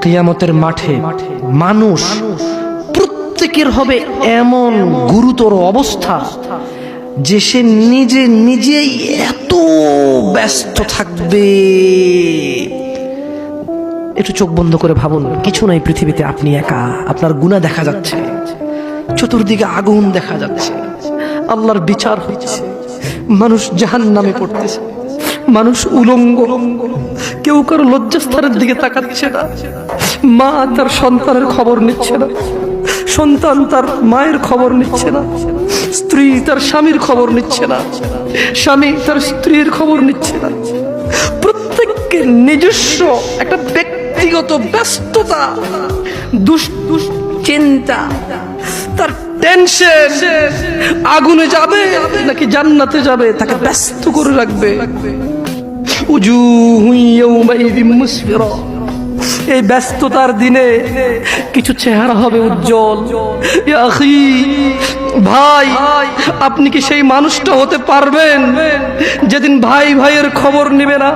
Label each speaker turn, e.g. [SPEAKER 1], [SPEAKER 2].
[SPEAKER 1] কিয়ামতের মাঠে মানুষ প্রত্যেকের হবে এমন গুরুতর অবস্থা যে সে নিজে নিজেই এত ব্যস্ত থাকবে। একটু চোখ বন্ধ করে ভাবুন, কিছু নাই পৃথিবীতে, আপনি একা, আপনার গুনাহ দেখা যাচ্ছে, চতুর্দিকে আগুন দেখা যাচ্ছে, আল্লাহর বিচার হচ্ছে, মানুষ জাহান্নামে পড়তেছে, মানুষ উলঙ্গ, কেউ কারো লজ্জাস্থানের দিকে তাকাচ্ছে না, মা তার সন্তানের খবর নিচ্ছে না, সন্তান তার মায়ের খবর নিচ্ছে না, স্ত্রী তার স্বামীর খবর নিচ্ছে না, স্বামী তার স্ত্রীর খবর নিচ্ছে না। প্রত্যেককে নিজস্ব একটা ব্যক্তিগত ব্যস্ততা, দুশ্চিন্তা, তার টেনশন, আগুনে যাবে নাকি জান্নাতে যাবে তাকে ব্যস্ত করে রাখবে। উজুহু ইয়াওমাইযিন মুসফিরা, এই ব্যস্ততার দিনে কিছু চেহারা হবে উজ্জ্বল। ইয়া আখি, ভাই, আপনি কি সেই মানুষটা হতে পারবেন যেদিন ভাই ভাইয়ের খবর নেবে না?